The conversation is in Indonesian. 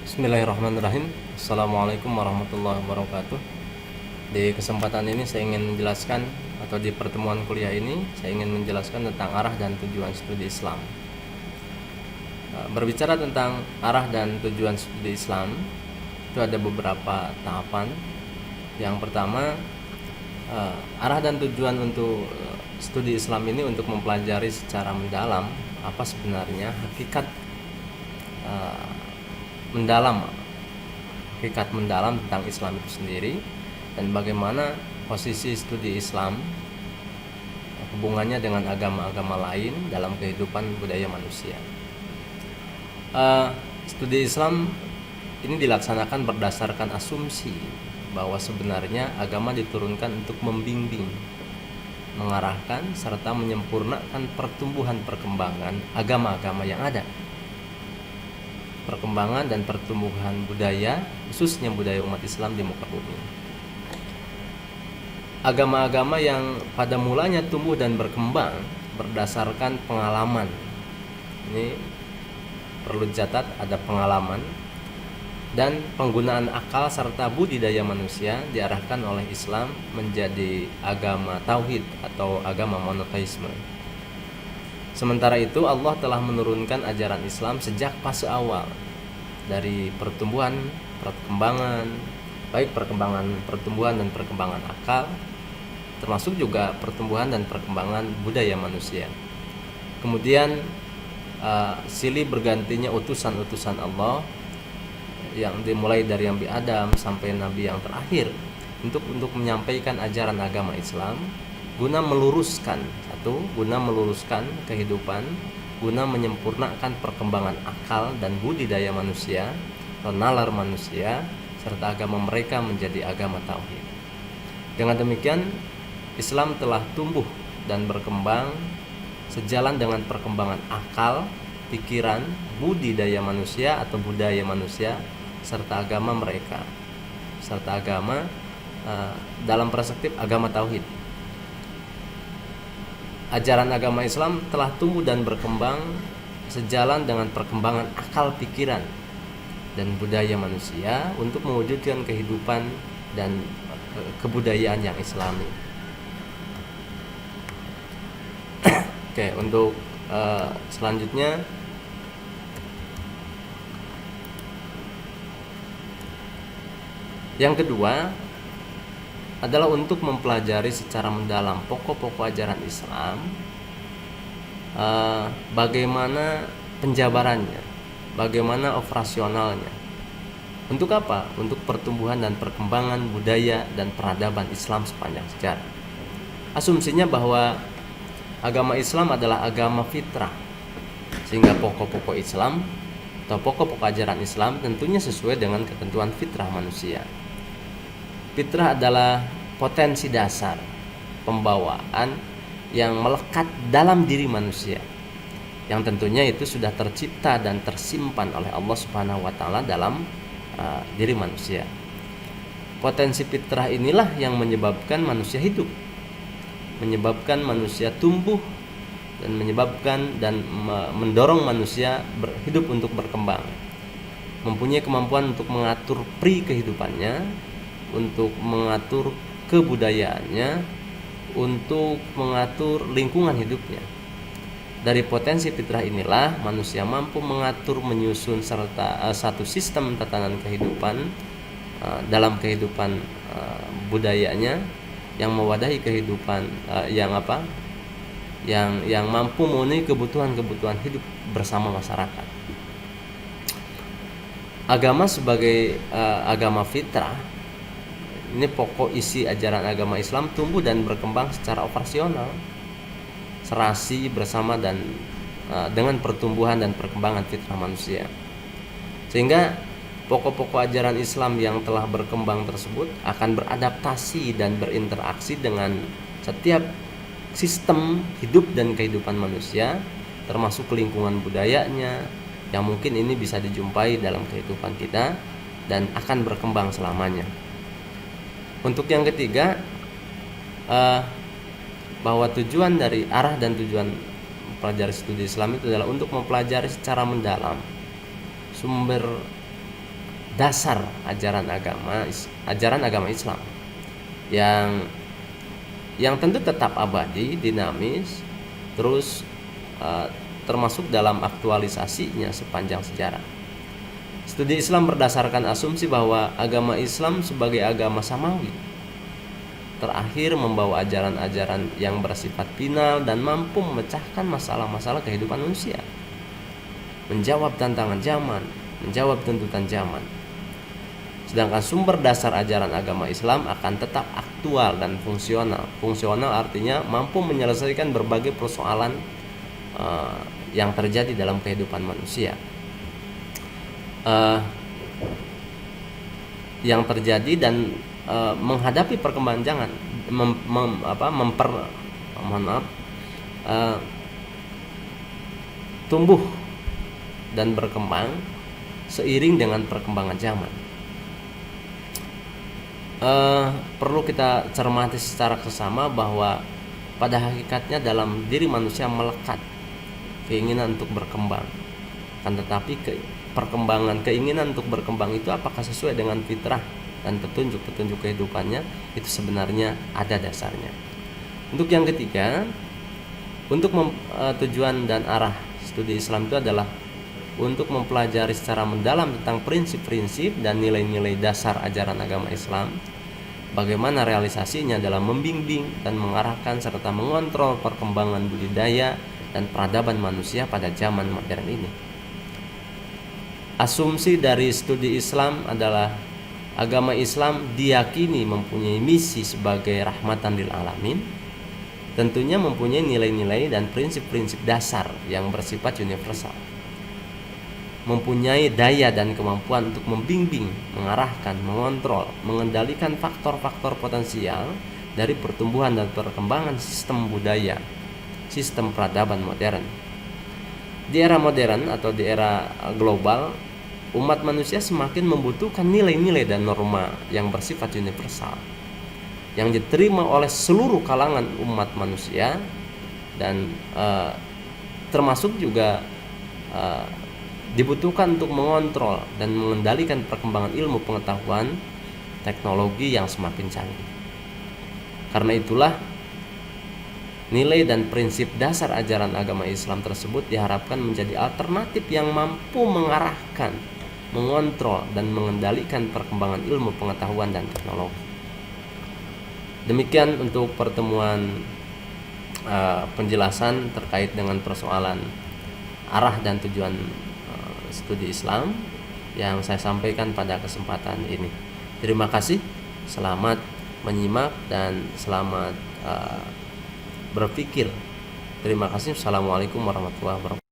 Bismillahirrahmanirrahim. Assalamualaikum warahmatullahi wabarakatuh. Di kesempatan ini saya ingin menjelaskan, atau di pertemuan kuliah ini saya ingin menjelaskan tentang arah dan tujuan studi Islam. Berbicara tentang arah dan tujuan studi Islam, itu ada beberapa tahapan. Yang pertama, arah dan tujuan untuk studi Islam ini untuk mempelajari secara mendalam apa sebenarnya hakikat mendalam tentang Islam itu sendiri, dan bagaimana posisi studi Islam hubungannya dengan agama-agama lain dalam kehidupan budaya manusia. Studi Islam ini dilaksanakan berdasarkan asumsi bahwa sebenarnya agama diturunkan untuk membimbing, mengarahkan, serta menyempurnakan pertumbuhan perkembangan agama-agama yang ada, perkembangan dan pertumbuhan budaya, khususnya budaya umat Islam di muka bumi. Agama-agama yang pada mulanya tumbuh dan berkembang berdasarkan pengalaman. Ini perlu dicatat, ada pengalaman dan penggunaan akal serta budidaya manusia diarahkan oleh Islam menjadi agama tauhid atau agama monoteisme. Sementara itu Allah telah menurunkan ajaran Islam sejak fase awal dari pertumbuhan, perkembangan, baik pertumbuhan dan perkembangan akal, termasuk juga pertumbuhan dan perkembangan budaya manusia. Kemudian silih bergantinya utusan-utusan Allah yang dimulai dari Nabi Adam sampai Nabi yang terakhir untuk menyampaikan ajaran agama Islam, guna meluruskan kehidupan, guna menyempurnakan perkembangan akal dan budidaya manusia atau nalar manusia, serta agama mereka menjadi agama tauhid. Dengan demikian, Islam telah tumbuh dan berkembang sejalan dengan perkembangan akal, pikiran, budidaya manusia atau budaya manusia, serta agama mereka, serta agama dalam perspektif agama tauhid. Ajaran agama Islam telah tumbuh dan berkembang sejalan dengan perkembangan akal, pikiran, dan budaya manusia untuk mewujudkan kehidupan dan kebudayaan yang Islami. Oke, untuk selanjutnya yang kedua adalah untuk mempelajari secara mendalam pokok-pokok ajaran Islam, bagaimana penjabarannya, bagaimana operasionalnya. Untuk apa? Untuk pertumbuhan dan perkembangan budaya dan peradaban Islam sepanjang sejarah. Asumsinya bahwa agama Islam adalah agama fitrah, sehingga pokok-pokok Islam atau pokok-pokok ajaran Islam tentunya sesuai dengan ketentuan fitrah manusia. Fitrah adalah potensi dasar pembawaan yang melekat dalam diri manusia, yang tentunya itu sudah tercipta dan tersimpan oleh Allah Subhanahu wa taala dalam diri manusia. Potensi fitrah inilah yang menyebabkan manusia hidup, menyebabkan manusia tumbuh, dan menyebabkan dan mendorong manusia hidup untuk berkembang, mempunyai kemampuan untuk mengatur kehidupannya, untuk mengatur kebudayaannya, untuk mengatur lingkungan hidupnya. Dari potensi fitrah inilah manusia mampu mengatur, menyusun serta satu sistem tatanan kehidupan dalam kehidupan budayanya yang mewadahi kehidupan yang mampu memenuhi kebutuhan hidup bersama masyarakat. Agama sebagai agama fitrah, ini pokok isi ajaran agama Islam, tumbuh dan berkembang secara operasional, serasi bersama dan dengan pertumbuhan dan perkembangan fitrah manusia. Sehingga pokok-pokok ajaran Islam yang telah berkembang tersebut akan beradaptasi dan berinteraksi dengan setiap sistem hidup dan kehidupan manusia, termasuk lingkungan budayanya, yang mungkin ini bisa dijumpai dalam kehidupan kita dan akan berkembang selamanya. Untuk yang ketiga, bahwa tujuan dari arah dan tujuan pelajari studi Islam itu adalah untuk mempelajari secara mendalam sumber dasar ajaran agama Islam yang tentu tetap abadi, dinamis, terus termasuk dalam aktualisasinya sepanjang sejarah. Studi Islam berdasarkan asumsi bahwa agama Islam sebagai agama samawi terakhir membawa ajaran-ajaran yang bersifat final dan mampu memecahkan masalah-masalah kehidupan manusia, menjawab tantangan zaman, menjawab tuntutan zaman. Sedangkan sumber dasar ajaran agama Islam akan tetap aktual dan fungsional. Fungsional artinya mampu menyelesaikan berbagai persoalan yang terjadi dalam kehidupan manusia, yang terjadi dan menghadapi perkembangan tumbuh dan berkembang seiring dengan perkembangan zaman. Perlu kita cermati secara sesama bahwa pada hakikatnya dalam diri manusia melekat keinginan untuk berkembang. Kan tetapi keinginan untuk berkembang itu apakah sesuai dengan fitrah dan petunjuk kehidupannya, itu sebenarnya ada dasarnya. Untuk yang ketiga, untuk tujuan dan arah studi Islam itu adalah untuk mempelajari secara mendalam tentang prinsip-prinsip dan nilai-nilai dasar ajaran agama Islam, bagaimana realisasinya dalam membimbing dan mengarahkan serta mengontrol perkembangan budidaya dan peradaban manusia pada zaman modern ini. Asumsi dari studi Islam adalah agama Islam diyakini mempunyai misi sebagai rahmatan lil alamin, tentunya mempunyai nilai-nilai dan prinsip-prinsip dasar yang bersifat universal, mempunyai daya dan kemampuan untuk membimbing, mengarahkan, mengontrol, mengendalikan faktor-faktor potensial dari pertumbuhan dan perkembangan sistem budaya, sistem peradaban modern. Di era modern atau di era global, umat manusia semakin membutuhkan nilai-nilai dan norma yang bersifat universal, yang diterima oleh seluruh kalangan umat manusia, dan termasuk juga dibutuhkan untuk mengontrol dan mengendalikan perkembangan ilmu pengetahuan teknologi yang semakin canggih. Karena itulah nilai dan prinsip dasar ajaran agama Islam tersebut diharapkan menjadi alternatif yang mampu mengarahkan, mengontrol dan mengendalikan perkembangan ilmu pengetahuan dan teknologi. Demikian untuk pertemuan penjelasan terkait dengan persoalan arah dan tujuan studi Islam yang saya sampaikan pada kesempatan ini. Terima kasih, selamat menyimak dan selamat berpikir. Terima kasih. Assalamualaikum warahmatullahi wabarakatuh.